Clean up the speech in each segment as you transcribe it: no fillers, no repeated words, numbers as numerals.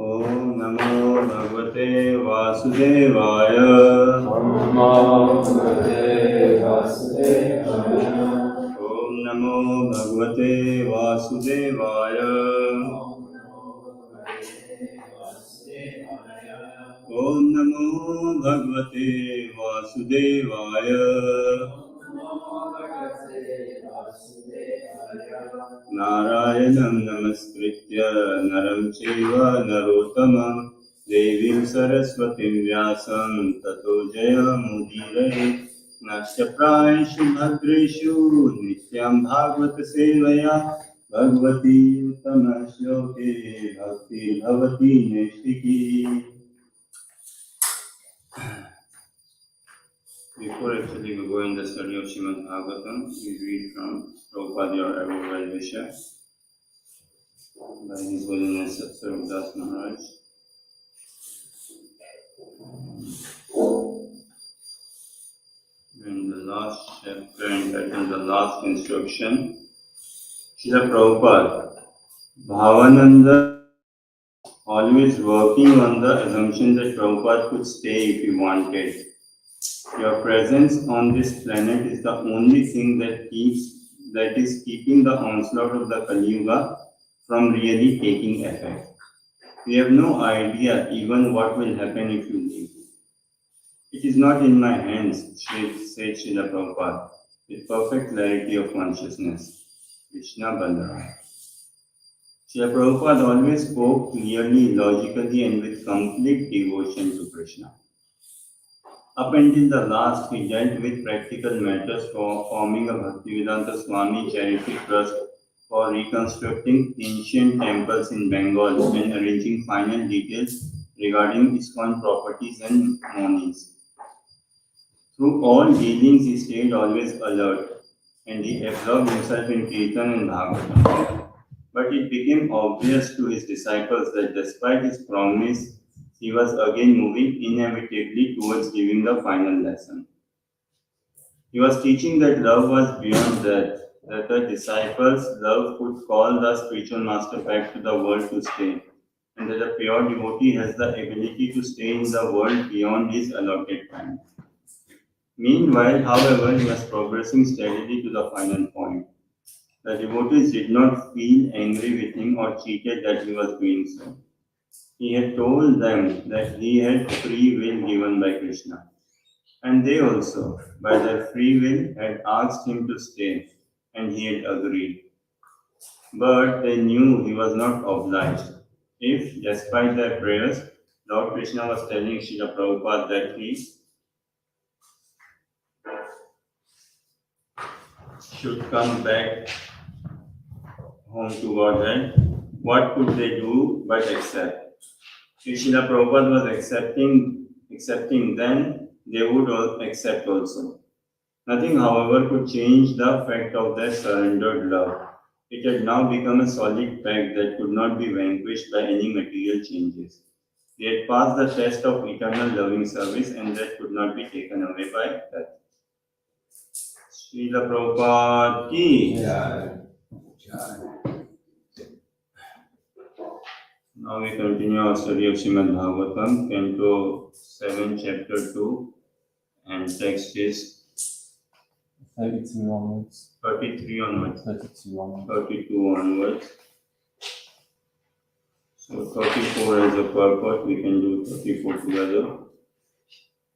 ओम नमो भगवते वासुदेवाय। ओम नमो भगवते वासुदेवाय। ओम नमो Bhagavate Vasudevaya. Om Namo Bhagavate Vasudevaya. Narayanam Namaskritya Naram Chaiva Narottamam Devim Saraswatim Vyasam Tato Jayamudiraye Nastya Prayeshu Bhadreshu Nityam Bhagavata Sevaya Bhagavati Uttama Shloke Bhakti Bhavati Neshtiki. Before actually we go in the study of Srimad Bhagavatam, we read from Prabhupada or Everywhere Visha by His Holiness Satsarugdas Maharaj. In the last chapter, in the last instruction, Srila Prabhupada, Bhavananda, always working on the assumption that Prabhupada could stay if he wanted. Your presence on this planet is the only thing that is keeping the onslaught of the Kali Yuga from really taking effect. We have no idea even what will happen if you leave. It is not in my hands, said Srila Prabhupada, with perfect clarity of consciousness. Krishna Balaram. Srila Prabhupada always spoke clearly, logically, and with complete devotion to Krishna. Up until the last, he dealt with practical matters for forming a Bhaktivedanta Swami charity trust for reconstructing ancient temples in Bengal and arranging final details regarding ISKCON properties and monies. Through all dealings, he stayed always alert, and he absorbed himself in Kirtan and Bhagavatam. But it became obvious to his disciples that despite his promise, he was again moving inevitably towards giving the final lesson. He was teaching that love was beyond death, that the disciples' love could call the spiritual master back to the world to stay, and that a pure devotee has the ability to stay in the world beyond his allotted time. Meanwhile, however, he was progressing steadily to the final point. The devotees did not feel angry with him or cheated that he was doing so. He had told them that he had free will given by Krishna, and they also, by their free will, had asked him to stay, and he had agreed. But they knew he was not obliged. If, despite their prayers, Lord Krishna was telling Srila Prabhupada that he should come back home to Godhead, what could they do but accept? If Srila Prabhupada was accepting, then they would all accept also. Nothing, however, could change the fact of their surrendered love. It had now become a solid fact that could not be vanquished by any material changes. They had passed the test of eternal loving service, and that could not be taken away by death. Srila Prabhupada ki. Now we continue our study of Srimad Bhagavatam, Canto 7, Chapter 2, and text is 33 onwards. 33 onwards. 32 onwards. 32 onwards. So 34 as a purport, we can do 34 together.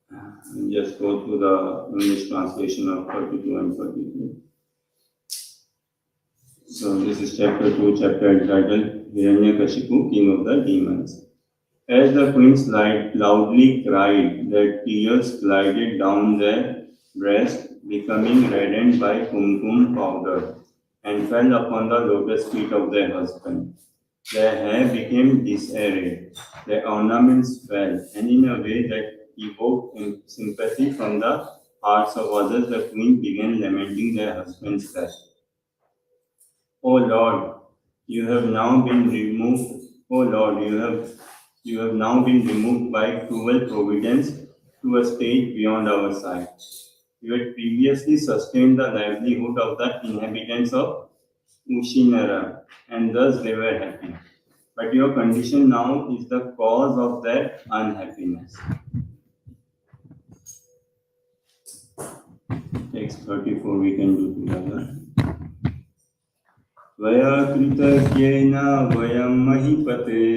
And just go through the English translation of 32 and 33. So this is chapter 2, chapter entitled Hiranyakashipu, King of the Demons. As the queens loudly cried, their tears glided down their breasts, becoming reddened by kumkum powder, and fell upon the lotus feet of their husband. Their hair became disarrayed, their ornaments fell, and in a way that evoked sympathy from the hearts of others, the queen began lamenting their husband's death. O Lord, you have now been removed. O Lord, you have now been removed by cruel providence to a state beyond our sight. You had previously sustained the livelihood of the inhabitants of Ushinara, and thus they were happy. But your condition now is the cause of their unhappiness. Text 34 we can do together. Tvaya kritagena vayam mahipate.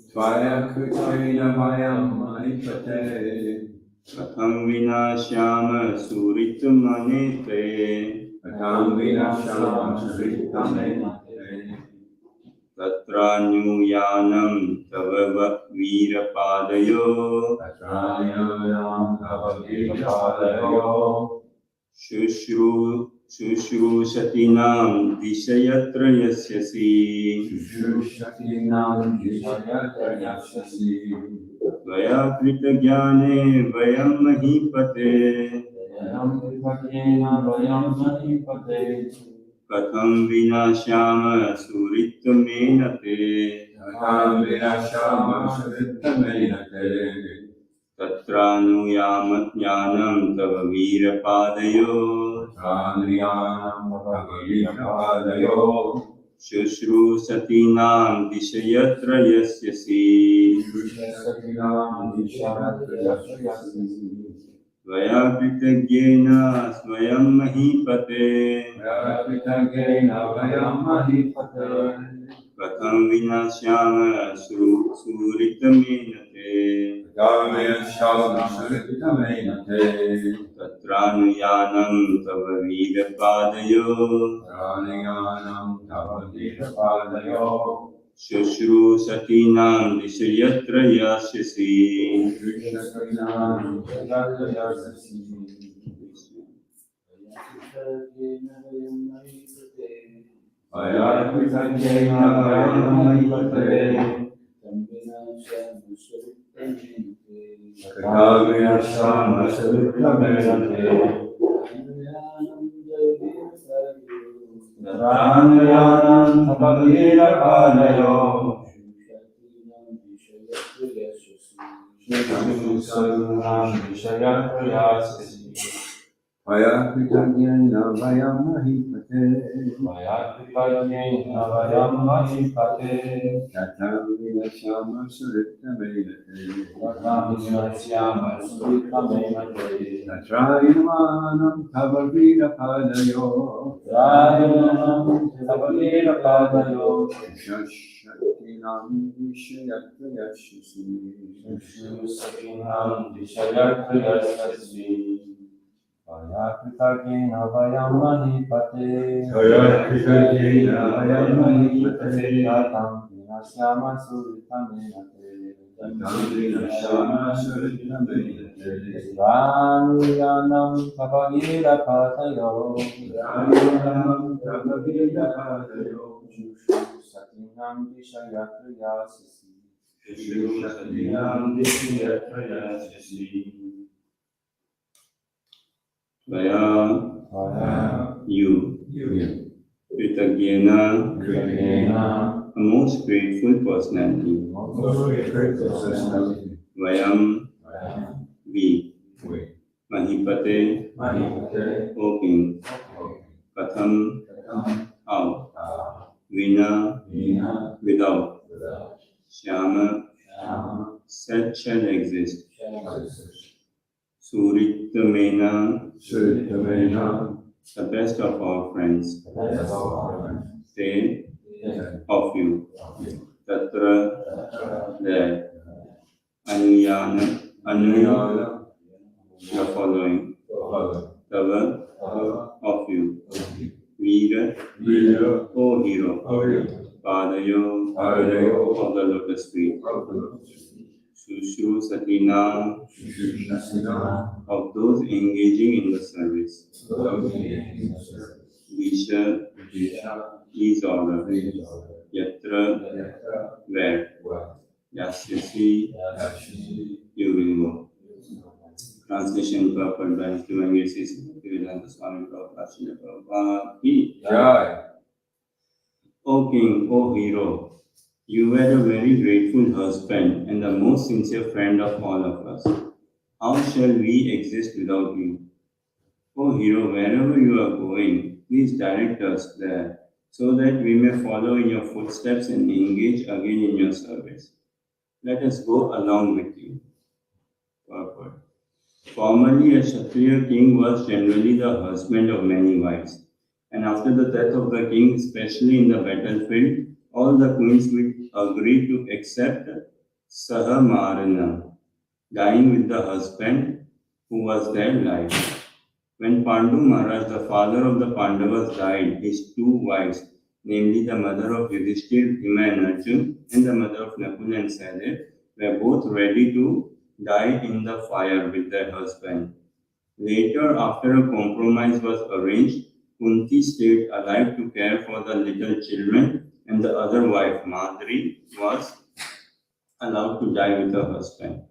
Tvaya kritagena vayam mahipate. Katham vinashyama suritammanete. Katham vinashyama suritammanete. Tatranyuyanam tava virapadayo. Tatranyuyanam tava virapadayo. Shushrusatinam dishayatra yasyasi. Shushrusatinam dishayatra yasyasi. Tvaya kritagane vayam mahipate. Vayam kritagena vayam mahipate. Katham vinashyama suritamenate. Katham vinashyama suritamenate. Tatranyuyanam tava virapadayo. Tatranyuyanam tava virapadayo. Shushrusatinam dishayatra yasyasi. Shushrusatinam dishayatra yasyasi. Tvaya kritagena svayam mahipate. Tvaya kritagena vayam mahipate. Katham vinashyama suritamenate. Katham vinashyama suritamenate. Tatranyuyanam tava virapadayo. Tatranyuyanam tava virapadayo. Shushrusatinam dishayatra yasyasi. Shushrusatinam dishayatra yasyasi. Tvaya kritagena vayam mahipate. Katham vinashyama suritamenate. Tatranyuyanam tava virapadayo. Shushrusatinam dishayatra yasyasi. Tvaya kritagena vayam mahipate. Tvaya kritagena vayam mahipate. Katham vinashyama suritamenate. Katham vinashyama suritamenate. Tatranyuyanam tava virapadayo. Tatranyuyanam tava virapadayo. Shushrusatinam dishayatra yasyasi. Shushrusatinam dishayatra yasyasi. Tvaya kritagena vayam mahipate. Tvaya kritagena vayam mahipate. Katham vinashyama suritamenate. Katham vinashyama suritamenate. Tatranyuyanam tava virapadayo. Tatranyuyanam tava virapadayo. Shushrusatinam dishayatra yasyasi. Shushrusatinam dishayatra yasyasi. Tvaya you kritagena a most grateful personality. Vayam we mahipate O king. Katham how. Vina without. Shyama such shall exist. Suritamena the best of our friends. Say of you. Tatra there. Anuyana the following. Tava of you. Veera O hero. Padayo of the lotus feet. Shushrusatinam of those engaging in the service. Disha please order. Yatra where. Yasyasi you will go. Translation purport by His Divine Grace Bhaktivedanta Swami Prabhupada ki Jai. O king, O hero, you were a very grateful husband and the most sincere friend of all of us. How shall we exist without you? O hero, wherever you are going, please direct us there, so that we may follow in your footsteps and engage again in your service. Let us go along with you. Purport. Formerly, a Kshatriya king was generally the husband of many wives, and after the death of the king, especially in the battlefield, all the queens would agree to accept Sahamarana, dying with the husband who was their life. When Pandu Maharaj, the father of the Pandavas, died, his two wives, namely the mother of Yudhishthir, Bhima and Arjun, and the mother of Nakul and Sahadev, were both ready to die in the fire with their husband. Later, after a compromise was arranged, Kunti stayed alive to care for the little children, and the other wife, Madri, was allowed to die with her husband.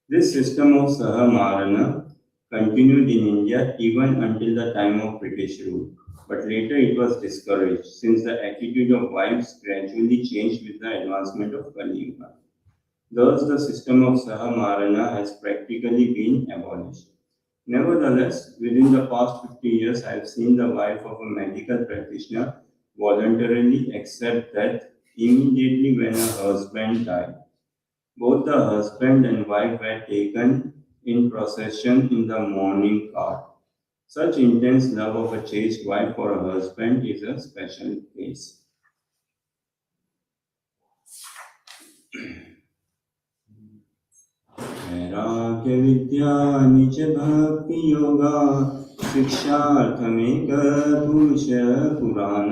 This system of Sahamarana continued in India even until the time of British rule, but later it was discouraged since the attitude of wives gradually changed with the advancement of Kali Yuga. Thus, the system of Sahamarana has practically been abolished. Nevertheless, within the past 50 years, I have seen the wife of a medical practitioner voluntarily accept death immediately when her husband died. Both the husband and wife were taken in procession in the mourning cart. Such intense love of a chaste wife for a husband is a special case. वैराग्य विद्या निज भक्ति योगा शिक्षार्थमेक पुरुष पुराण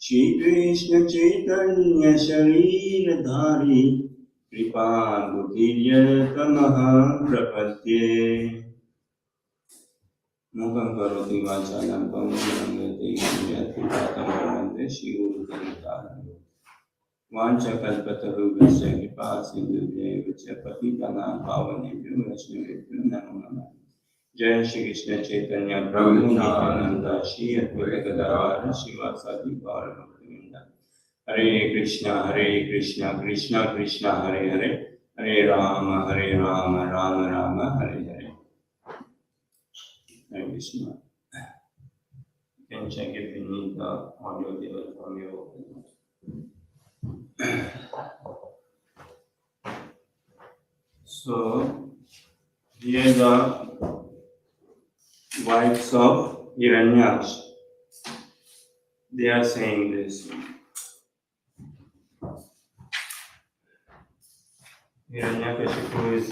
श्री कृष्ण चैतन्य शरीर धारी कृपा बुद्धिर्यतमः प्रपद्ये मुखं करोति वाचालं पंगुलंघयते गिरियति वन्दे श्रीगुरुदेवतारम् वाञ्छकल्पतरुभ्यश्च कृपा सिन्धुभ्यैव च पतितानां पावनेभ्यो वैष्णवेभ्यो नमो नमः। जय श्री कृष्ण चैतन्य प्रभु नित्यानंद श्री अद्वैत गदाधर श्रीवासादि गौर भक्तवृंद। हरे Krishna Krishna Krishna Hare Hare Hare Ram Ram Ram Hare Hare. Hare Krishna. You can check if you need the audio device from your So, here the wives of Hiranyaksha, they are saying this. Hiranyakashipu is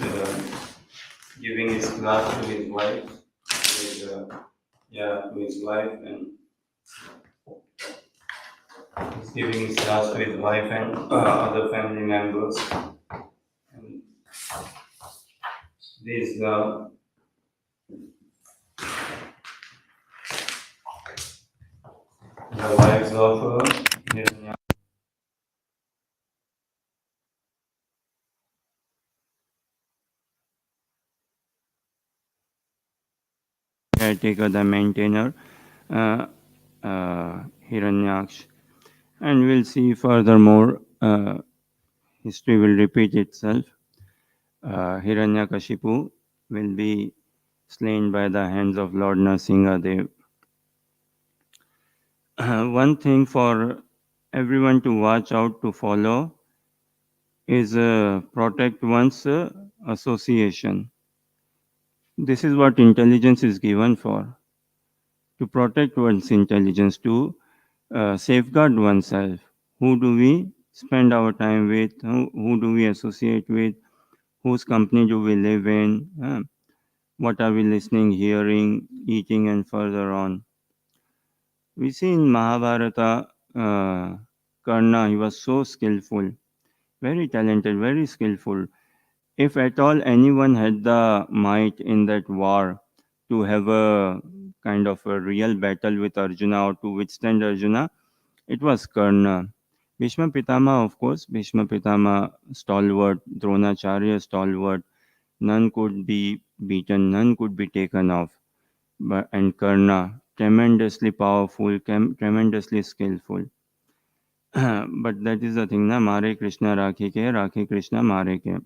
giving his class to his wife, to his wife, and he's giving his class to his wife and other family members. And these the wives of Hiranyakashipu. Caretaker, the maintainer, Hiranyaksh. And we'll see furthermore, history will repeat itself. Hiranyakashipu will be slain by the hands of Lord Nrsimhadev. One thing for everyone to watch out to follow is protect one's association. This is what intelligence is given for, to protect one's intelligence, to safeguard oneself. Who do we spend our time with? Who do we associate with? Whose company do we live in? What are we listening, hearing, eating, and further on? We see in Mahabharata, Karna, he was so skillful, very talented, very skillful. If at all anyone had the might in that war to have a kind of a real battle with Arjuna or to withstand Arjuna, it was Karna. Bhishma Pitama, of course, Bhishma Pitama, stalwart, Dronacharya, stalwart, none could be beaten, none could be taken off. And Karna, tremendously powerful, tremendously skillful. But that is the thing, na, Mare Krishna Rakhe Krishna Mare ke.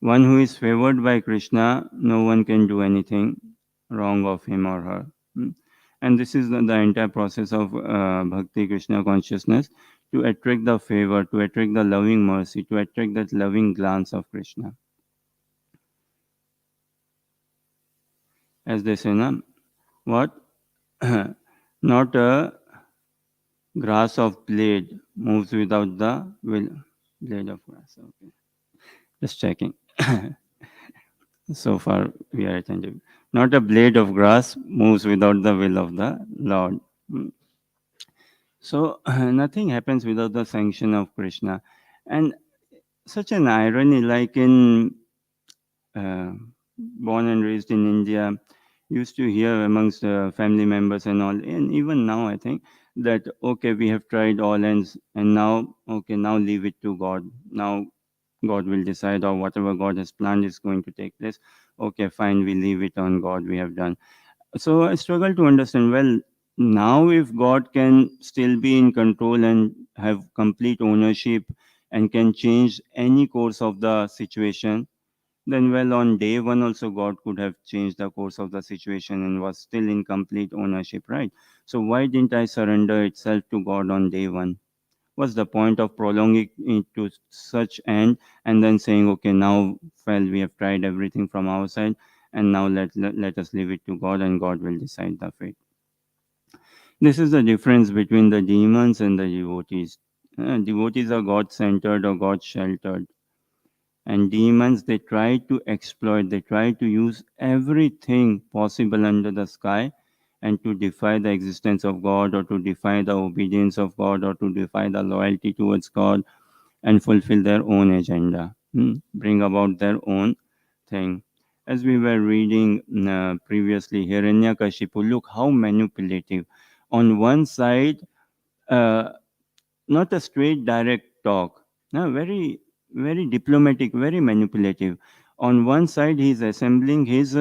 One who is favored by Krishna, no one can do anything wrong of him or her. And this is the entire process of Bhakti Krishna consciousness, to attract the favor, to attract the loving mercy, to attract that loving glance of Krishna. as they say, na, what? Not a grass of blade moves without the will. Blade of grass. Okay. Just checking. So far we are attentive. Not a blade of grass moves without the will of the Lord. Mm. So nothing happens without the sanction of Krishna. And such an irony, like in uh, born and raised in India, used to hear amongst family members and all, and even now I think that okay, we have tried all ends, and now okay, now leave it to God. Now God will decide, or whatever God has planned is going to take place. Okay, fine, we leave it on God. We have done. So I struggle to understand. Well, now if God can still be in control and have complete ownership and can change any course of the situation, then, well, on day one also, God could have changed the course of the situation and was still in complete ownership, right? So, why didn't I surrender itself to God on day one? What's the point of prolonging it to such end and then saying, okay, now, well, we have tried everything from our side, and now let us leave it to God and God will decide the fate. This is the difference between the demons and the devotees. Devotees are God centered or God sheltered, and demons, they try to exploit, they try to use everything possible under the sky and to defy the existence of God, or to defy the obedience of God, or to defy the loyalty towards God, and fulfill their own agenda, bring about their own thing. As we were reading previously, Hiranyakashipu, look how manipulative. On one side, uh, not a straight direct talk, no, very very diplomatic, very manipulative. On one side he is assembling his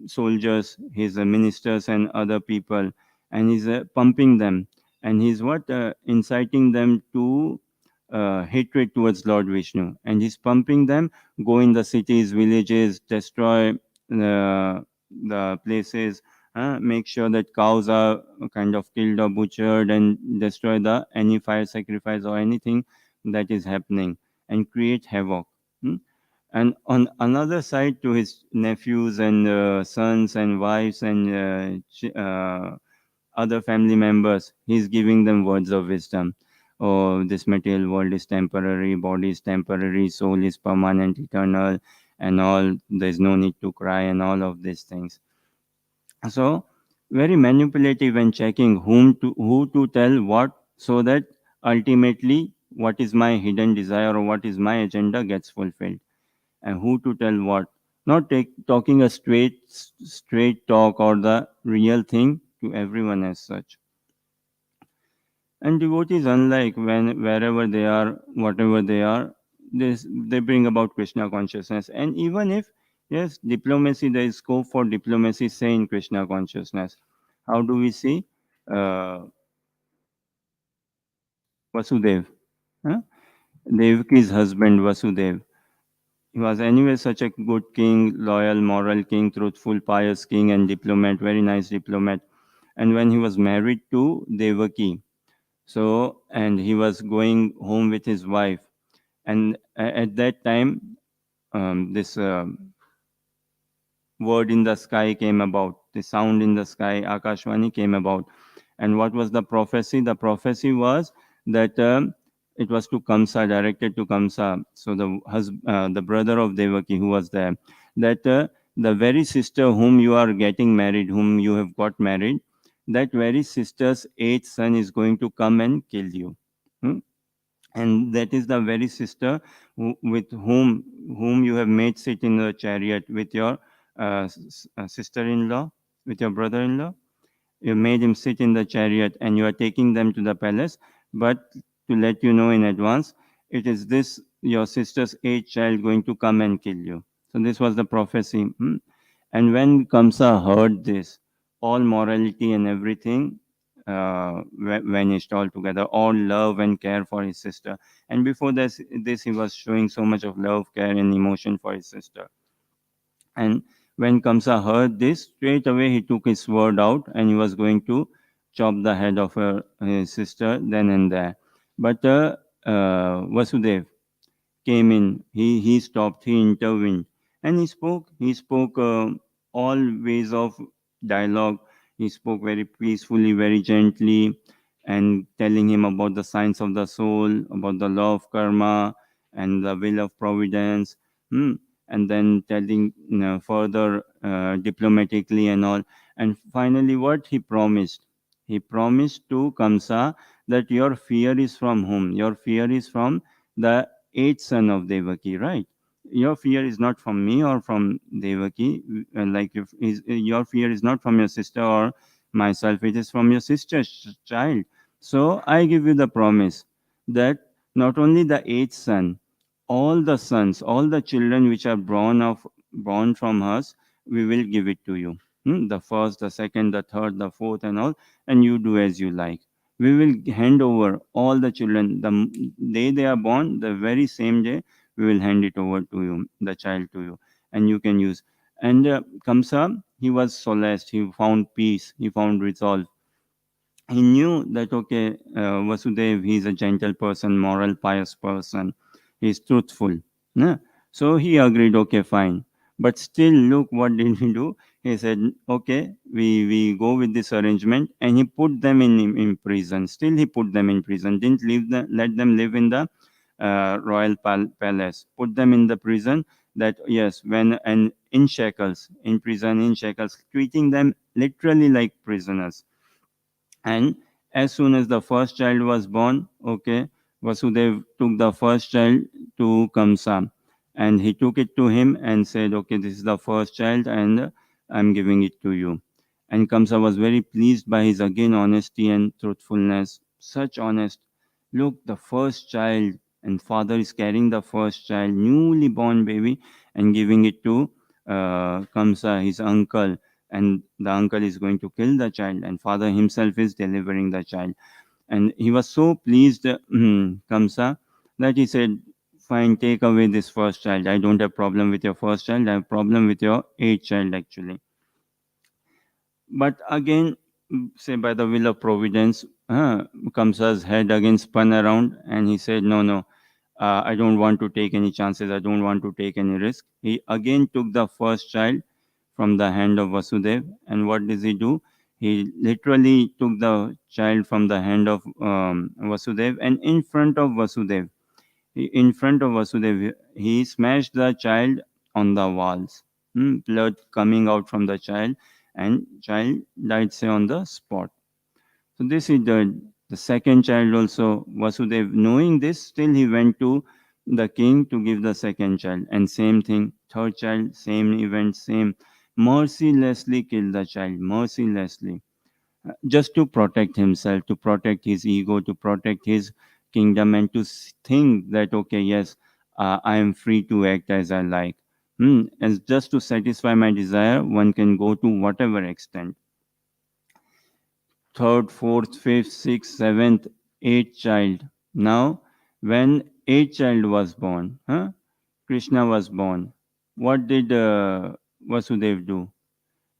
soldiers, his ministers and other people, and he's pumping them, and he's what inciting them to hatred towards Lord Vishnu, and he's pumping them, go in the cities, villages, destroy the places, make sure that cows are kind of killed or butchered, and destroy the any fire sacrifice or anything that is happening, and create havoc. Hmm? And on another side, to his nephews and sons and wives and other family members, he's giving them words of wisdom. Oh, this material world is temporary, body is temporary, soul is permanent, eternal, and all. There's no need to cry, and all of these things. So very manipulative and checking who to tell what, so that ultimately what is my hidden desire or what is my agenda gets fulfilled, and who to tell what. Not talking a straight talk or the real thing to everyone as such. And devotees, unlike when wherever they are, whatever they are, they bring about Krishna consciousness. And even if yes, diplomacy, there is scope for diplomacy, say in Krishna consciousness. How do we see uh, Vasudev? Huh? Devaki's husband Vasudev. He was anyway such a good king, loyal, moral king, truthful, pious king, and diplomat, very nice diplomat. And when he was married to Devaki, so and he was going home with his wife, and at that time, this word in the sky came about, the sound in the sky, Akashvani came about. And what was the prophecy? The prophecy was that it was to Kamsa, directed to Kamsa, so the brother of Devaki who was there, that the very sister whom you are getting married, whom you have got married, that very sister's eighth son is going to come and kill you. Hmm? And that is the very sister with whom you have made sit in the chariot with your sister-in-law, with your brother-in-law. You made him sit in the chariot, and you are taking them to the palace. But to let you know in advance, it is this your sister's eighth child going to come and kill you. So this was the prophecy. And when Kamsa heard this, all morality and everything vanished altogether. All love and care for his sister. And before this, he was showing so much of love, care, and emotion for his sister. And when Kamsa heard this, straight away he took his sword out and he was going to chop the head of his sister then and there. But Vasudev came in. He stopped. He intervened, and he spoke. He spoke. all ways of dialogue. He spoke very peacefully, very gently, and telling him about the science of the soul, about the law of karma and the will of providence. Hmm. And then telling, further, diplomatically and all. And finally, what he promised? He promised to Kamsa that your fear is from whom? Your fear is from the eighth son of Devaki, right? Your fear is not from me or from Devaki. Like, if your fear is not from your sister or myself, it is from your sister's child. So I give you the promise that not only the eighth son, all the sons, all the children which are born from us, we will give it to you. The first, the second, the third, the fourth, and all, and you do as you like. We will hand over all the children. Day they are born, the very same day, we will hand it over to you, the child to you, and you can use. And Kamsa, he was solaced, he found peace, he found resolve. He knew that, okay, Vasudev, he's a gentle person, moral, pious person, he's truthful. Yeah? So he agreed, okay, fine. But still, look, what did he do? He said, okay, we go with this arrangement, and he put them in prison. Still, he put them in prison, didn't let them live in the royal palace, put them in the prison. That, yes, when, and in shackles, in prison, in shackles, treating them literally like prisoners. And as soon as the first child was born, okay, Vasudev took the first child to Kamsa, and he took it to him and said, okay, this is the first child, and I'm giving it to you. And Kamsa was very pleased by his, again, honesty and truthfulness. Such honest. Look, the first child, and father is carrying the first child, newly born baby, and giving it to Kamsa, his uncle. And the uncle is going to kill the child, and father himself is delivering the child. And he was so pleased, Kamsa, that he said, fine, take away this first child. I don't have problem with your first child, I have problem with your eighth child, actually. But again, say by the will of providence, Kamsa's head again spun around, and he said, no, no, I don't want to take any chances, I don't want to take any risk. He again took the first child from the hand of Vasudev, and what does he do? He literally took the child from the hand of Vasudev, and in front of Vasudev, he smashed the child on the walls. Blood coming out from the child, and child died, say, on the spot. So this he did. The second child also, Vasudev, knowing this, still he went to the king to give the second child. And same thing, third child, same event, same. Mercilessly killed the child, mercilessly. Just to protect himself, to protect his ego, to protect his kingdom, and to think that, okay, yes, I am free to act as I like. And just to satisfy my desire, one can go to whatever extent. Third, fourth, fifth, sixth, seventh, eighth child. Now, when eighth child was born, Krishna was born. What did Vasudev do?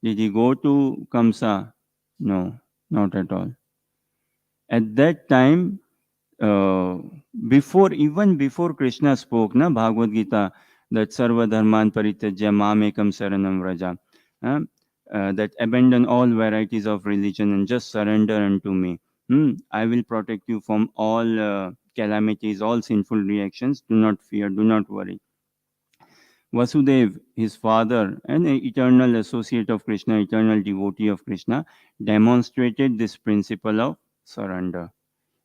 Did he go to Kamsa? No, not at all. At that time, uh, before Krishna spoke, na Bhagavad Gita, that Sarva Dharman Parityajya Mamekam Saranam Vraja, uh, that abandon all varieties of religion and just surrender unto me. I will protect you from all calamities, all sinful reactions. Do not fear, do not worry. Vasudev, his father, an eternal associate of Krishna, eternal devotee of Krishna, demonstrated this principle of surrender.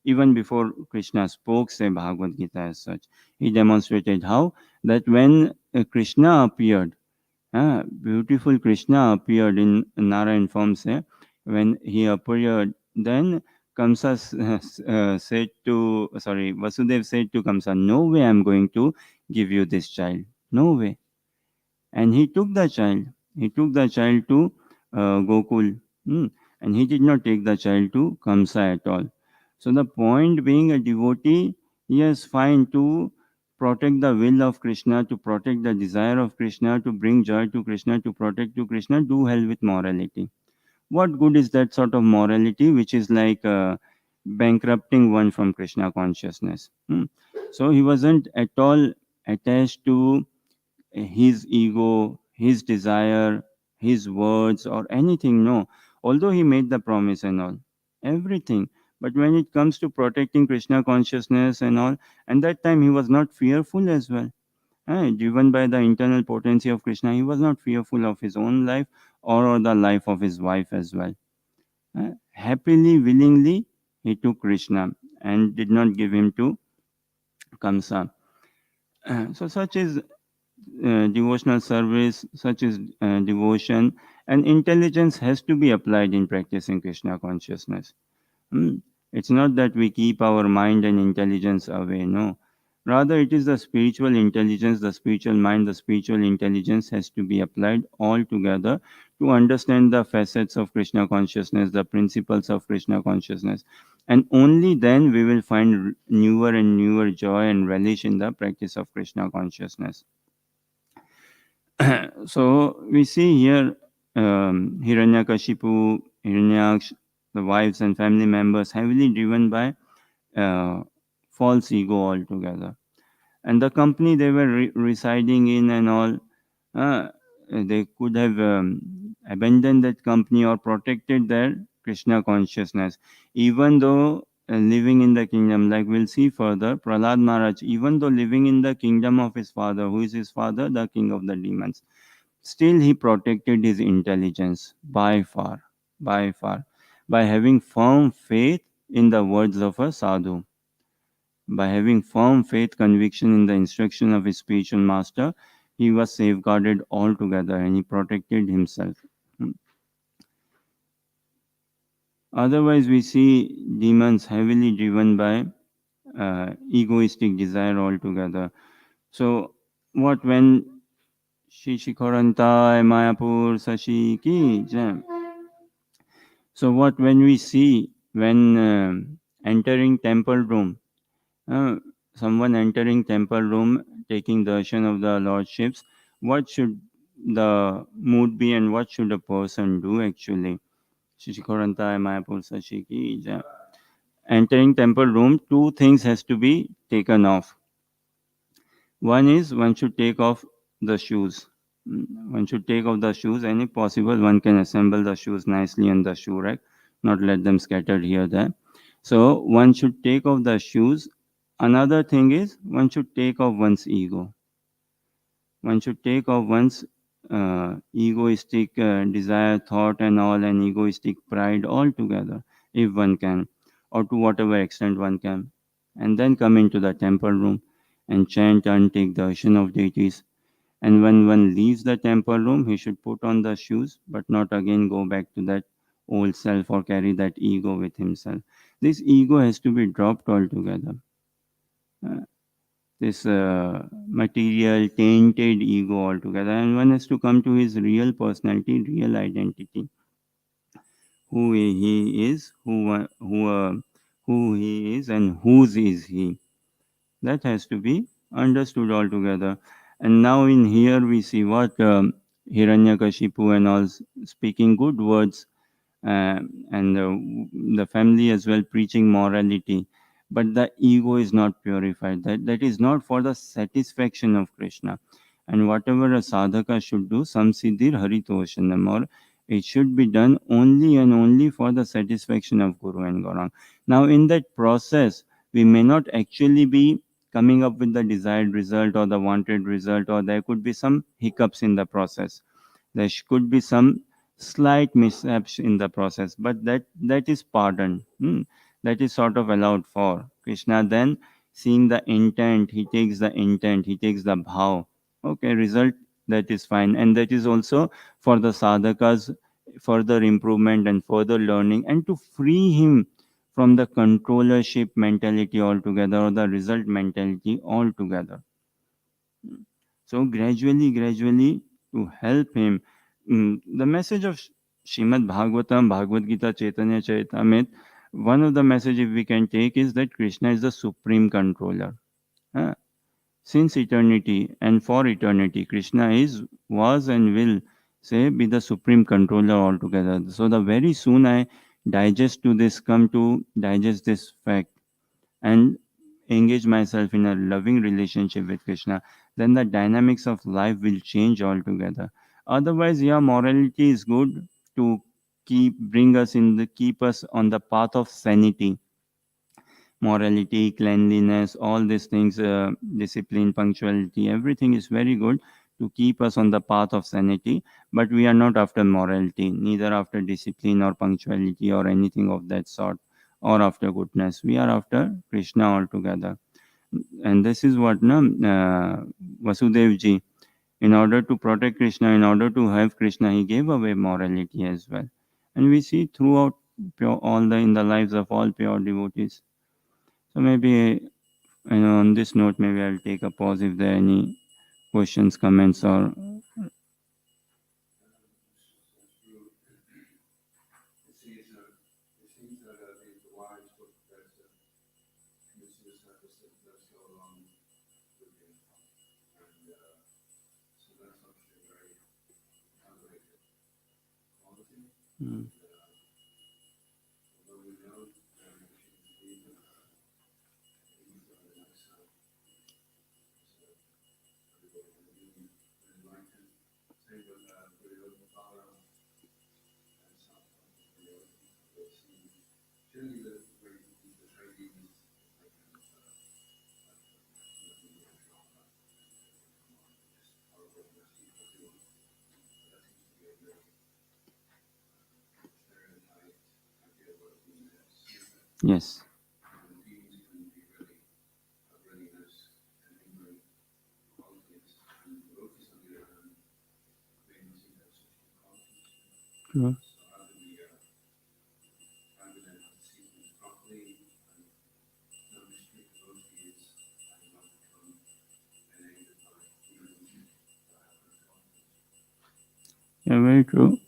Even before Krishna spoke, say Bhagavad Gita as such, he demonstrated how that when Krishna appeared, beautiful Krishna appeared in Narayan form, say, when he appeared, then Kamsa said to, sorry, Vasudev said to Kamsa, no way I'm going to give you this child. No way. And he took the child. He took the child to Gokul. And he did not take the child to Kamsa at all. So the point being, a devotee, yes, fine, to protect the will of Krishna, to protect the desire of Krishna, to bring joy to Krishna, to protect to Krishna, do hell with morality. What good is that sort of morality which is like bankrupting one from Krishna consciousness? So he wasn't at all attached to his ego, his desire, his words or anything, no. Although he made the promise and all, everything. But when it comes to protecting Krishna consciousness and all, and that time he was not fearful as well. Driven by the internal potency of Krishna, he was not fearful of his own life or the life of his wife as well. Happily, willingly, he took Krishna and did not give him to Kamsa. So, such is devotional service, such is devotion, and intelligence has to be applied in practicing Krishna consciousness. Hmm. It's not that we keep our mind and intelligence away, no. Rather, it is the spiritual intelligence, the spiritual mind, the spiritual intelligence has to be applied all together to understand the facets of Krishna consciousness, the principles of Krishna consciousness. And only then we will find newer and newer joy and relish in the practice of Krishna consciousness. So we see here Hiranyakashipu, Hiranyaksh, the wives and family members heavily driven by uh, false ego altogether. And the company they were residing in and all, uh, they could have abandoned that company or protected their Krishna consciousness. Even though living in the kingdom, like we'll see further, Prahlad Maharaj, even though living in the kingdom of his father, who is his father? The king of the demons. Still, he protected his intelligence by far, by having firm faith in the words of a sadhu, by having firm faith, conviction in the instruction of his spiritual master. He was safeguarded altogether and he protected himself. Hmm. Otherwise, we see demons heavily driven by egoistic desire altogether. So, what when Shishikorantai Mayapur Sashi ki jai. So what when we see when entering temple room, uh, someone entering temple room taking darshan of the lordships, what should the mood be and what should a person do actually? Shishikorantai Mayapur Sashi ki jai. Entering temple room, two things has to be taken off. One is one should take off the shoes. One should take off the shoes, and if possible, one can assemble the shoes nicely on the shoe rack, not let them scattered here there. So one should take off the shoes. Another thing is one should take off one's ego. One should take off one's egoistic desire, thought, and all, and egoistic pride altogether, if one can, or to whatever extent one can, and then come into the temple room and chant and take darshan of deities. And when one leaves the temple room, he should put on the shoes, but not again go back to that old self or carry that ego with himself. This ego has to be dropped altogether. Uh, this material, tainted ego altogether, and one has to come to his real personality, real identity, who he is, who he is, and whose is he. That has to be understood altogether. And now in here we see what Hiranyakashipu and all speaking good words, and the family as well preaching morality, but the ego is not purified. That is not for the satisfaction of Krishna. And whatever a sadhaka should do, samsiddhir haritoshanam, or it should be done only and only for the satisfaction of Guru and Gaurang. Now in that process, we may not actually be coming up with the desired result or the wanted result, or there could be some hiccups in the process. There could be some slight mishaps in the process, but that is pardoned. That is sort of allowed for. Krishna then, seeing the intent, he takes the intent, he takes the bhav. Okay, result, that is fine. And that is also for the sadhaka's further improvement and further learning, and to free him from the controllership mentality altogether, or the result mentality altogether. So gradually, to help him, the message of Srimad Bhagavatam, Bhagavad Gita, Chaitanya Charitamrita, one of the messages we can take is that Krishna is the supreme controller. Uh, since eternity and for eternity, Krishna is, was, and will say be the supreme controller altogether. So the very soon I come to digest this fact and engage myself in a loving relationship with Krishna, then the dynamics of life will change altogether. Otherwise, yeah, morality is good to keep us on the path of sanity. Morality, cleanliness, all these things, discipline, punctuality, everything is very good to keep us on the path of sanity. But we are not after morality, neither after discipline or punctuality or anything of that sort, or after goodness. We are after Krishna altogether. And this is what Vasudev ji, in order to protect Krishna, in order to have Krishna, he gave away morality as well. And we see throughout in the lives of all pure devotees. So maybe, on this note, maybe I'll take a pause if there are any questions, comments, or mm, yes, true. Yeah, very true.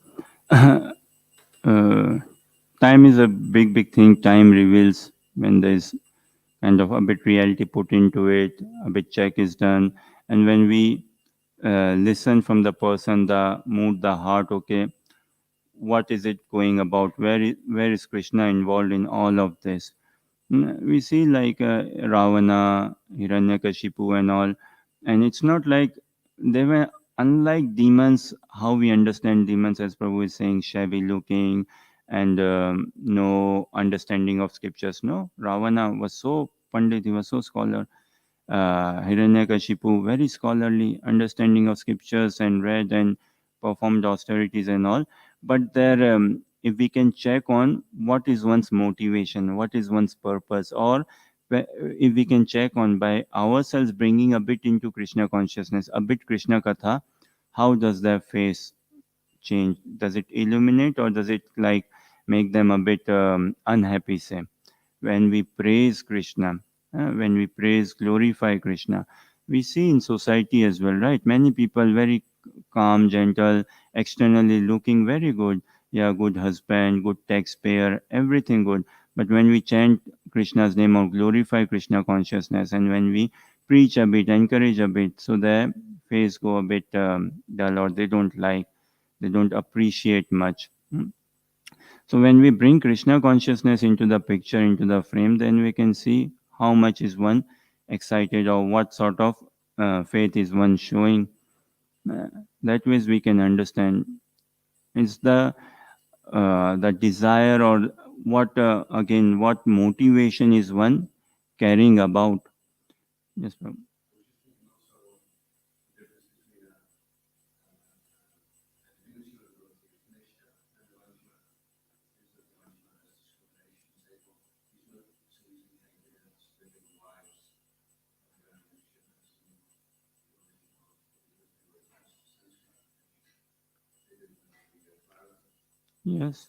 Time is a big thing. Time reveals when there's kind of a bit reality put into it, a bit check is done, and when we listen from the person, the mood, the heart, okay, what is it going about? Where is Krishna involved in all of this? We see like Ravana, Hiranyakashipu, and all, and it's not like they were unlike demons. How we understand demons, as Prabhu is saying, shabby looking and no understanding of scriptures. No, Ravana was so pandit, he was so scholar. Hiranyakashipu, very scholarly, understanding of scriptures and read and performed austerities and all. But there, if we can check on what is one's motivation, what is one's purpose, or if we can check on by ourselves bringing a bit into Krishna consciousness, a bit Krishna Katha, how does their face change? Does it illuminate or does it like make them a bit unhappy, say? When we praise Krishna, when we praise, glorify Krishna, we see in society as well, right? Many people very calm, gentle, externally looking very good. Yeah, good husband, good taxpayer, everything good. But when we chant Krishna's name or glorify Krishna consciousness, and when we preach a bit, encourage a bit, so their face go a bit dull, or they don't like, they don't appreciate much. So when we bring Krishna consciousness into the picture, into the frame, then we can see how much is one excited or what sort of faith is one showing. Uh, that ways we can understand. It's the desire or what again what motivation is one caring about. Yes, Prabhu. Yes.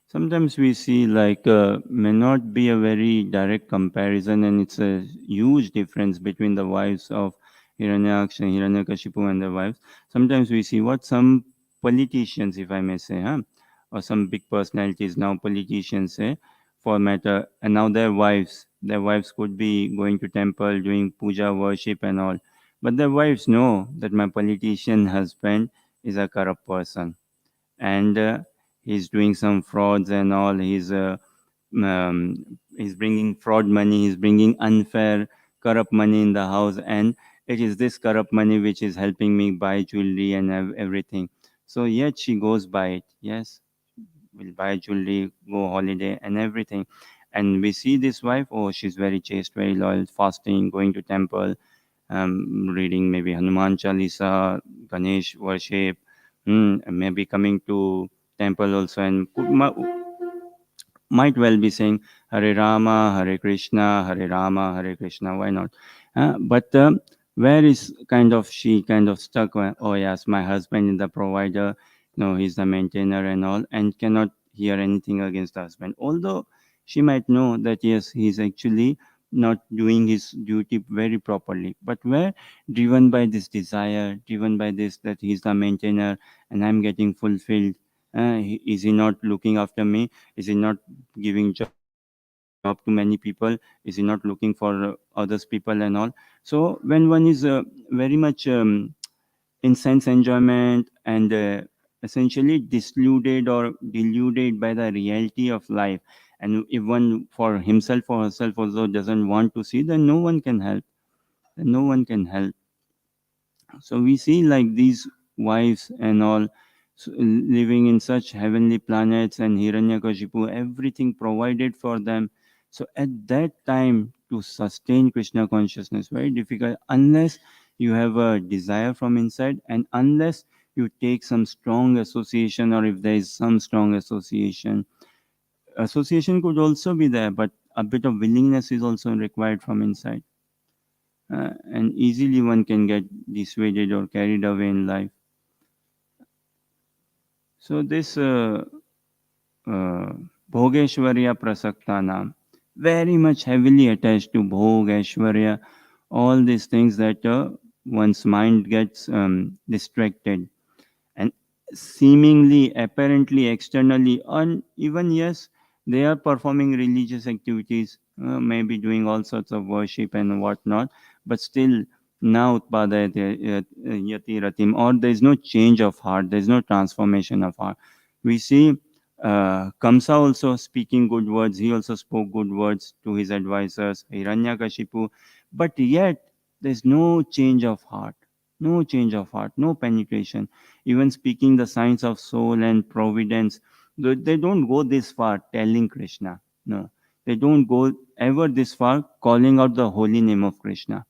Sometimes we see like may not be a very direct comparison, and it's a huge difference between the wives of Hiranyaksha and Hiranyakashipu and their wives. Sometimes we see what some politicians, if I may say, or some big personalities now politicians say for matter, and now their wives could be going to temple, doing puja, worship, and all, but their wives know that my politician husband is a corrupt person and he's doing some frauds and all. He's he's bringing fraud money, he's bringing unfair, corrupt money in the house, and it is this corrupt money which is helping me buy jewelry and everything. So yet she goes by it. Yes, will buy jewelry, go holiday, and everything. And we see this wife. Oh, she's very chaste, very loyal, fasting, going to temple, reading maybe Hanuman Chalisa, Ganesh worship, and maybe coming to temple also, and might well be saying Hare Rama, Hare Krishna, Hare Rama, Hare Krishna. Why not? But where is kind of she kind of stuck? Oh yes, my husband is the provider. No, he's the maintainer and all, and cannot hear anything against the husband. Although she might know that yes, he's actually not doing his duty very properly. But where driven by this desire, driven by this that he's the maintainer and I'm getting fulfilled. Is he not looking after me? Is he not giving job to many people? Is he not looking for others people and all? So when one is very much in sense enjoyment and essentially deluded or deluded by the reality of life, and if one for himself or herself also doesn't want to see, then no one can help. Then no one can help. So we see like these wives and all living in such heavenly planets, and Hiranyakashipu, everything provided for them. So at that time, to sustain Krishna consciousness, very difficult unless you have a desire from inside, and unless you take some strong association, or if there is some strong association. Association could also be there, but a bit of willingness is also required from inside. And easily one can get dissuaded or carried away in life. So this Bhogeshwarya Prasaktanam, very much heavily attached to Bhogeshwarya, all these things that one's mind gets distracted, and seemingly, apparently, externally, and even yes, they are performing religious activities, maybe doing all sorts of worship and whatnot, but still, now utpadayate yati ratim, or there is no change of heart, there is no transformation of heart. We see Kamsa also speaking good words, he also spoke good words to his advisors, Hiranyakashipu, but yet there's no change of heart, no change of heart, no penetration. Even speaking the science of soul and providence, they don't go this far telling Krishna. No, they don't go ever this far calling out the holy name of Krishna.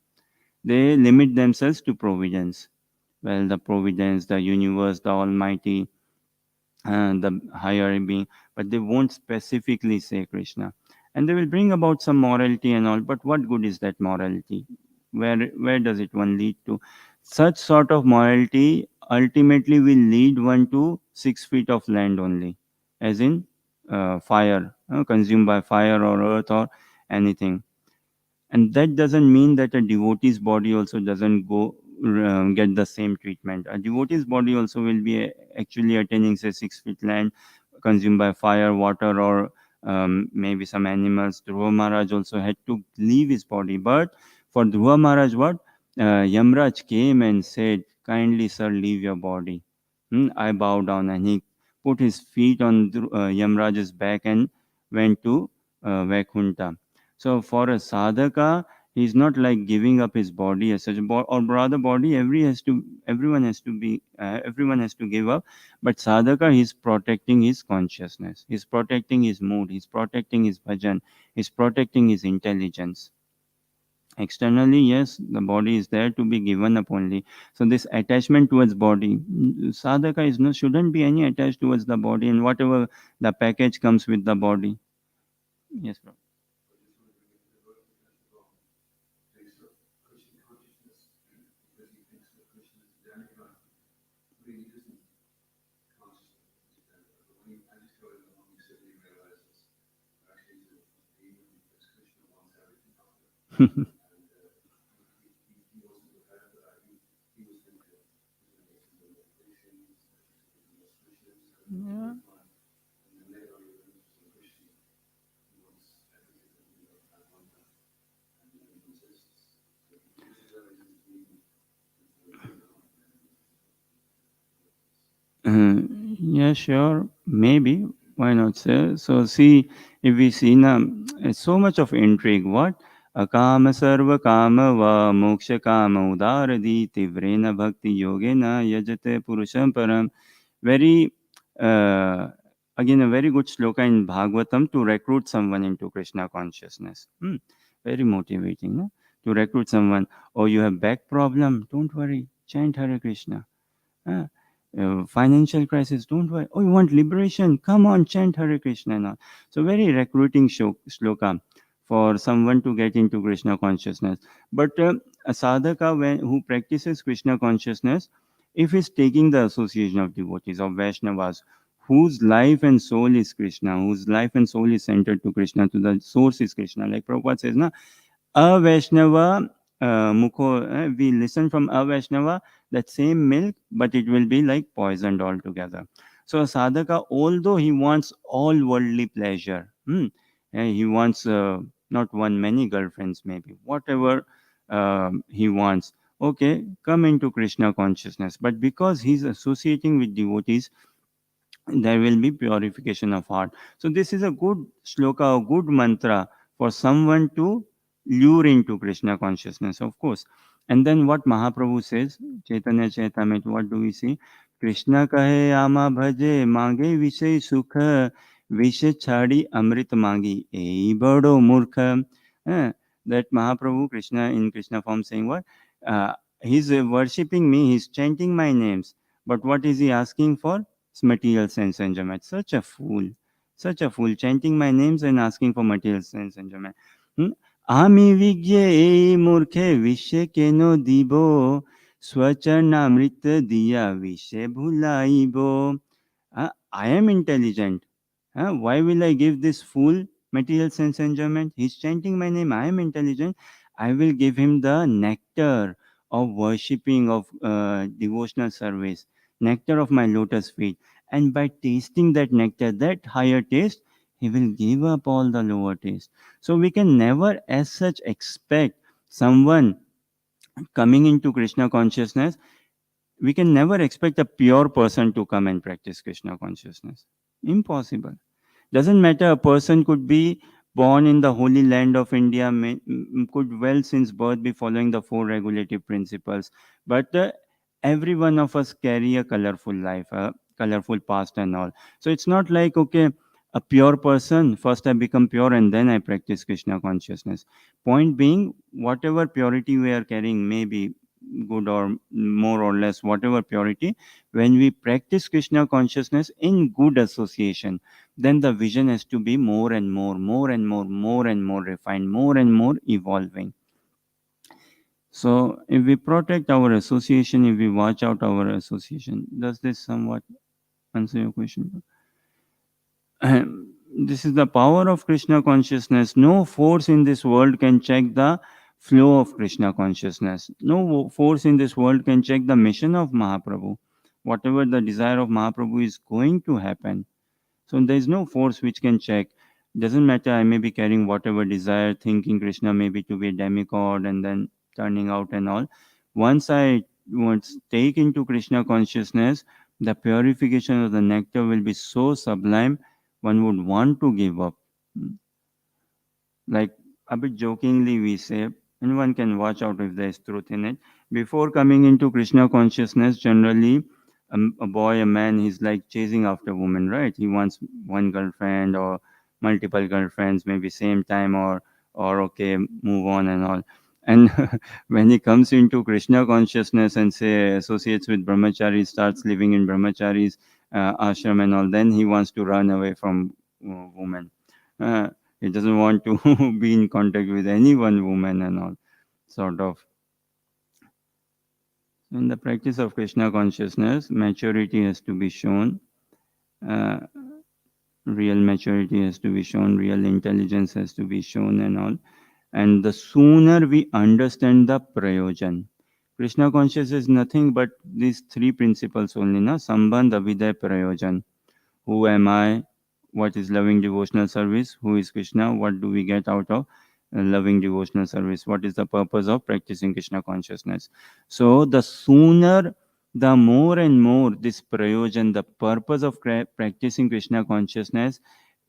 They limit themselves to providence. Well, the providence, the universe, the Almighty, the higher being, but they won't specifically say Krishna. And they will bring about some morality and all, but what good is that morality? Where does it one lead to? Such sort of morality ultimately will lead one to 6 feet of land only, as in fire, consumed by fire or earth or anything. And that doesn't mean that a devotee's body also doesn't go get the same treatment. A devotee's body also will be actually attaining, say, 6 feet land, consumed by fire, water, or maybe some animals. Dhruva Maharaj also had to leave his body, but for Dhruva Maharaj, what Yamraj came and said, kindly sir, leave your body. I bow down, and he put his feet on Yamraj's back and went to Vaikuntha. So for a sadhaka, he's not like giving up his body as such, or rather, body everyone has to give up. But sadhaka, he's protecting his consciousness, he's protecting his mood, he's protecting his bhajan, he's protecting his intelligence. Externally, yes, the body is there to be given up only. So this attachment towards body, sadhaka is no shouldn't be any attached towards the body, and whatever the package comes with the body. Yes, bro. Yeah. Uh, yeah, sure, maybe. Why not, sir? So see, if we see now, so much of intrigue. What? Akama sarva kama va moksha kama udaradi tivrena bhakti yogena yajate purusham param. Very, uh, again, a very good sloka in Bhagavatam to recruit someone into Krishna consciousness. Very motivating, no? To recruit someone. Oh, you have back problem? Don't worry. Chant Hare Krishna. Uh, Financial crisis, don't worry. Oh, you want liberation? Come on, chant Hare Krishna now. So very recruiting sloka for someone to get into Krishna consciousness. But a sadhaka who practices Krishna consciousness, if he's taking the association of devotees, of Vaishnavas, whose life and soul is Krishna, whose life and soul is centered to Krishna, to the source is Krishna. Like Prabhupada says, na, a Vaishnava, we listen from a Vaishnava, that same milk, but it will be like poisoned altogether. So a sadhaka, although he wants all worldly pleasure, he wants not one, many girlfriends, maybe, whatever he wants. Okay, come into Krishna consciousness. But because he's associating with devotees, there will be purification of heart. So this is a good shloka, a good mantra for someone to lure into Krishna consciousness, of course. And then what Mahaprabhu says, Chaitanya Chaitamrit, what do we see? Krishna kahe ama bhaje mange vishay sukha vishay chhadi amrit mangi ei bado murkha. Eh, that Mahaprabhu Krishna in Krishna form saying what? He's worshipping me, he's chanting my names. But what is he asking for? Material sense enjoyment. Such a fool. Such a fool. Chanting my names and asking for material sense enjoyment. আমি বিজ্ঞে এই মূর্খে বিশ্বে কেন দিব স্বচরণামৃত দিয়া বিশ্বে ভুলাইব. I am intelligent. Why will I give this fool material sense enjoyment? He's chanting my name. I am intelligent. I will give him the nectar of worshipping, of devotional service, nectar of my lotus feet. And by tasting that nectar, that higher taste, he will give up all the lower taste. So we can never, as such, expect someone coming into Krishna consciousness. We can never expect a pure person to come and practice Krishna consciousness. Impossible. Doesn't matter, a person could be born in the holy land of India, could well since birth be following the four regulative principles, but every one of us carry a colorful life, a colorful past and all. So it's not like, okay, a pure person, first I become pure and then I practice Krishna consciousness. Point being, whatever purity we are carrying, may be good or more or less, whatever purity, when we practice Krishna consciousness in good association, then the vision has to be more and more, more and more, more and more refined, more and more evolving. So if we protect our association, if we watch out our association, does this somewhat answer your question? This is the power of Krishna consciousness. No force in this world can check the flow of Krishna consciousness. No force in this world can check the mission of Mahaprabhu. Whatever the desire of Mahaprabhu is going to happen. So there is no force which can check. Doesn't matter, I may be carrying whatever desire, thinking Krishna may be to be a demigod and then turning out and all. Once I take into Krishna consciousness, the purification of the nectar will be so sublime, one would want to give up. Like a bit jokingly we say, and one can watch out if there is truth in it. Before coming into Krishna consciousness, generally a boy, a man, he's like chasing after women, right? He wants one girlfriend or multiple girlfriends, maybe same time, or okay, move on and all. And when he comes into Krishna consciousness and say associates with brahmacharis, starts living in brahmacharis ashram and all, then he wants to run away from women. Uh, he doesn't want to be in contact with any one woman and all, sort of. In the practice of Krishna consciousness, maturity has to be shown. Uh, Real maturity has to be shown. Real intelligence has to be shown and all. And the sooner we understand the prayojan, Krishna consciousness is nothing but these three principles only, na? Sambandh, Aviday, Prayojan. Who am I? What is loving devotional service? Who is Krishna? What do we get out of loving devotional service? What is the purpose of practicing Krishna consciousness? So the sooner the more and more this prayojan, the purpose of practicing Krishna consciousness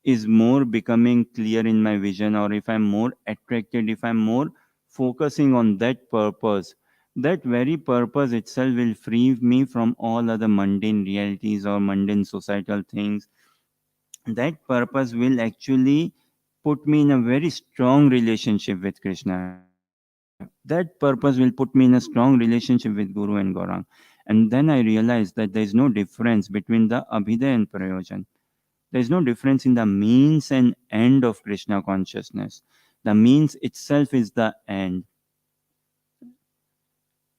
is more becoming clear in my vision, or if I'm more attracted, if I'm more focusing on that purpose, that very purpose itself will free me from all other mundane realities or mundane societal things. That purpose will actually put me in a very strong relationship with Krishna. That purpose will put me in a strong relationship with Guru and Gaurang. And then I realized that there is no difference between the Abhidha and Prayojan. There is no difference in the means and end of Krishna consciousness. The means itself is the end.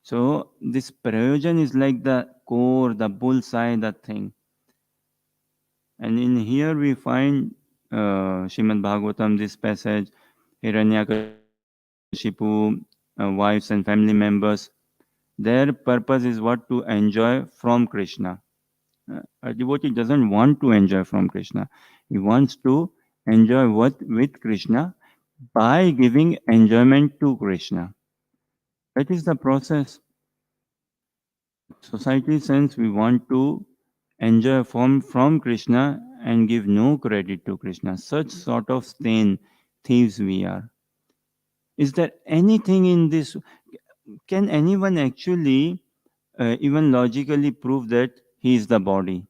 So this Prayojan is like the core, the bullseye, the thing. And in here we find Srimad Bhagavatam, this passage, Hiranyakashipu, wives and family members, their purpose is what? To enjoy from Krishna. A devotee doesn't want to enjoy from Krishna. He wants to enjoy what with Krishna by giving enjoyment to Krishna. That is the process. Society sense we want to enjoy from Krishna and give no credit to Krishna. Such sort of stain thieves we are. Is there anything in this? Can anyone actually even logically prove that he is the body?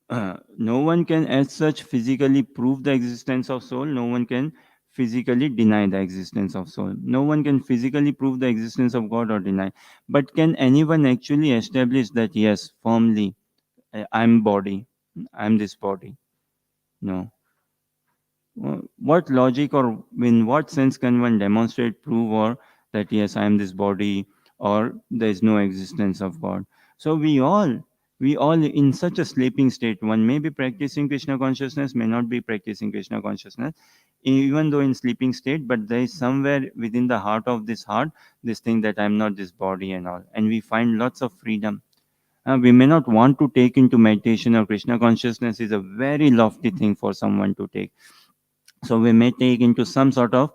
No one can, as such, physically prove the existence of soul. No one can physically deny the existence of soul. No one can physically prove the existence of God or deny. But can anyone actually establish that, yes, firmly, I'm body, I'm this body? No. What logic or in what sense can one demonstrate, prove, or that yes, I am this body, or there is no existence of God? So we all in such a sleeping state. One may be practicing Krishna consciousness, may not be practicing Krishna consciousness, even though in sleeping state, but there is somewhere within the heart of this heart this thing that I'm not this body and all, and we find lots of freedom. We may not want to take into meditation, or Krishna consciousness is a very lofty thing for someone to take, so we may take into some sort of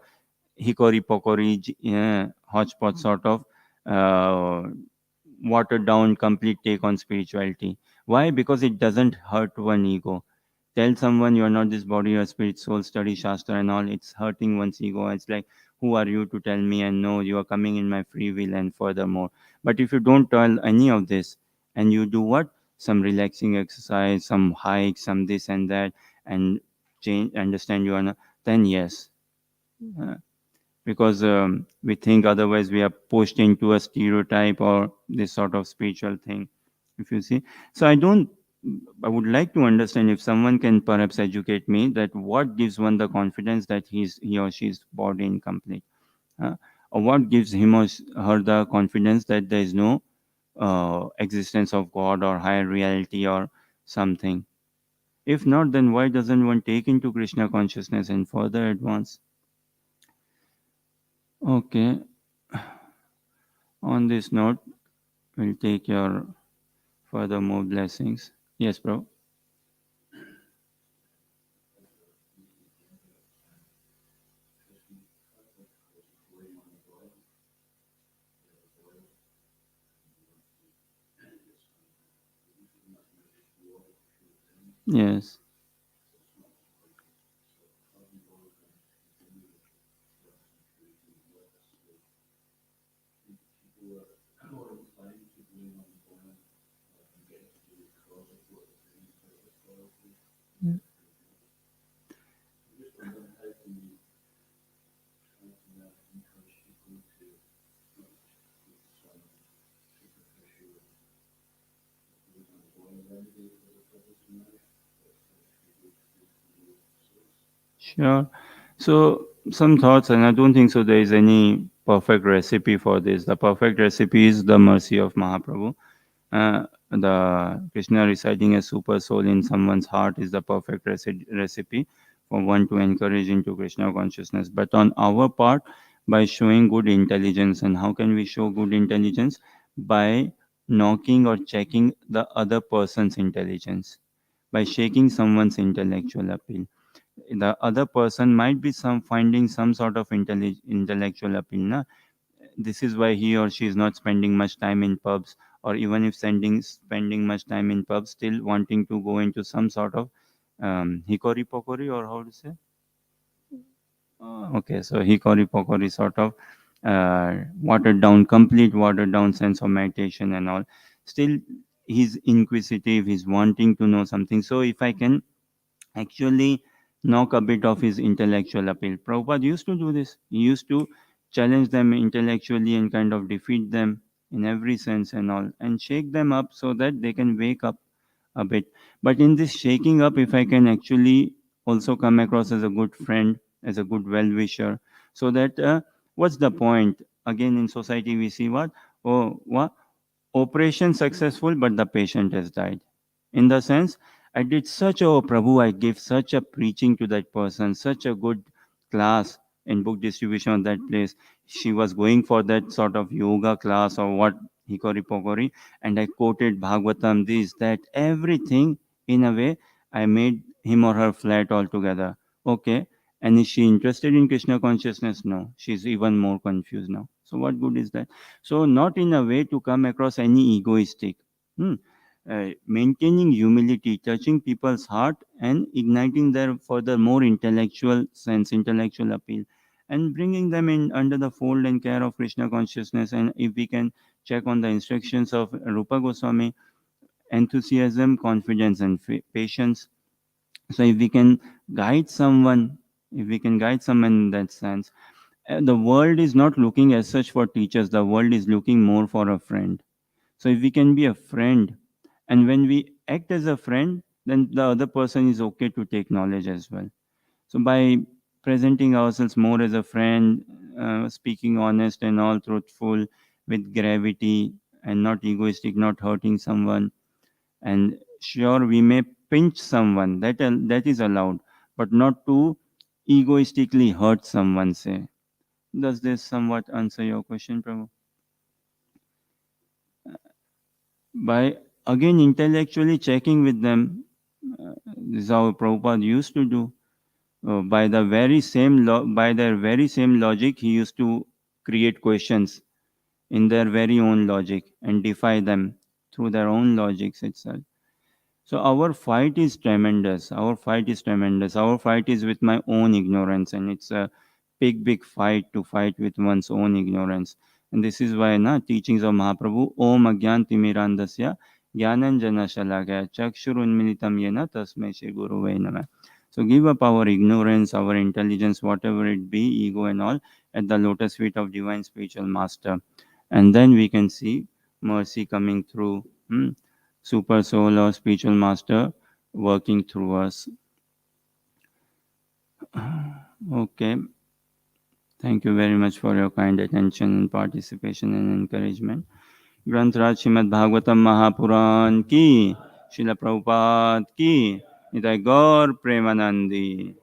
hickory pockery, hodgepodge sort of uh, watered down complete take on spirituality. Why? Because it doesn't hurt one ego. Tell someone you are not this body, your spirit, soul, study Shastra and all, it's hurting one's ego. It's like, who are you to tell me? And no, you are coming in my free will and furthermore. But if you don't tell any of this and you do what? Some relaxing exercise, some hike, some this and that, and change, understand you are not, then yes. Uh, because we think otherwise we are pushed into a stereotype or this sort of spiritual thing, if you see. So I would like to understand if someone can perhaps educate me that what gives one the confidence that he or she is body incomplete, uh, or what gives him or her the confidence that there is no existence of God or higher reality or something. If not, then why doesn't one take into Krishna consciousness and further advance? Okay, on this note, we'll take your furthermore blessings. Yes, bro. Yes. Sure. So, some thoughts, and I don't think so there is any perfect recipe for this. The perfect recipe is the mercy of Mahaprabhu. The Krishna residing as super soul in someone's heart is the perfect recipe for one to encourage into Krishna consciousness. But on our part, by showing good intelligence, and how can we show good intelligence? By knocking or checking the other person's intelligence, by shaking someone's intellectual appeal. The other person might be some finding some sort of intellectual appeal, na? this is why he or she is not spending much time in pubs, or even if spending much time in pubs, still wanting to go into some sort of hikori pokori, or how to say. Okay, so hikori pokori sort of watered down, complete watered down sense of meditation and all. Still, he's inquisitive, he's wanting to know something. So if I can actually knock a bit of his intellectual appeal. Prabhupada used to do this. He used to challenge them intellectually and kind of defeat them in every sense and all, and shake them up so that they can wake up a bit. But in this shaking up, if I can actually also come across as a good friend, as a good well wisher, so that what's the point? Again, in society, we see what? Oh, what? Operation successful, but the patient has died. In the sense, I did such a, oh, Prabhu, I gave such a preaching to that person, such a good class in book distribution of that place. She was going for that sort of yoga class or what, hikori pokori, and I quoted Bhagavatam, this, that, everything. In a way, I made him or her flat altogether. Okay. And is she interested in Krishna consciousness? No. She's even more confused now. So what good is that? So not in a way to come across any egoistic. Hmm. Maintaining humility, touching people's heart, and igniting their further more intellectual sense, intellectual appeal, and bringing them in under the fold and care of Krishna consciousness. And if we can check on the instructions of Rupa Goswami, enthusiasm, confidence, and patience. So if we can guide someone, if we can guide someone in that sense, the world is not looking as such for teachers. The world is looking more for a friend. So if we can be a friend, and when we act as a friend, then the other person is okay to take knowledge as well. So by presenting ourselves more as a friend, speaking honest and all truthful, with gravity and not egoistic, not hurting someone, and sure we may pinch someone, that is allowed, but not to egoistically hurt someone. Say, does this somewhat answer your question, Prabhu? By again intellectually checking with them, this is how Prabhupada used to do. By the very same by their very same logic, he used to create questions in their very own logic and defy them through their own logics itself. So our fight is tremendous. Our fight is tremendous. Our fight is with my own ignorance, and it's a big fight to fight with one's own ignorance. And this is why na teachings of Mahaprabhu, Om Agyan Timirandasya Jnananjana Shalakaya Chakshurunmilitam Yena Tasmai Shri Guruve Namah. So give up our ignorance, our intelligence, whatever it be, ego and all, at the lotus feet of divine spiritual master. And then we can see mercy coming through. Super soul or spiritual master working through us. Okay. Thank you very much for your kind attention and participation and encouragement. Granth Srimad Bhagavatam Mahapuran ki, Srila Prabhupada ki, Nitai Gaur Premanandi.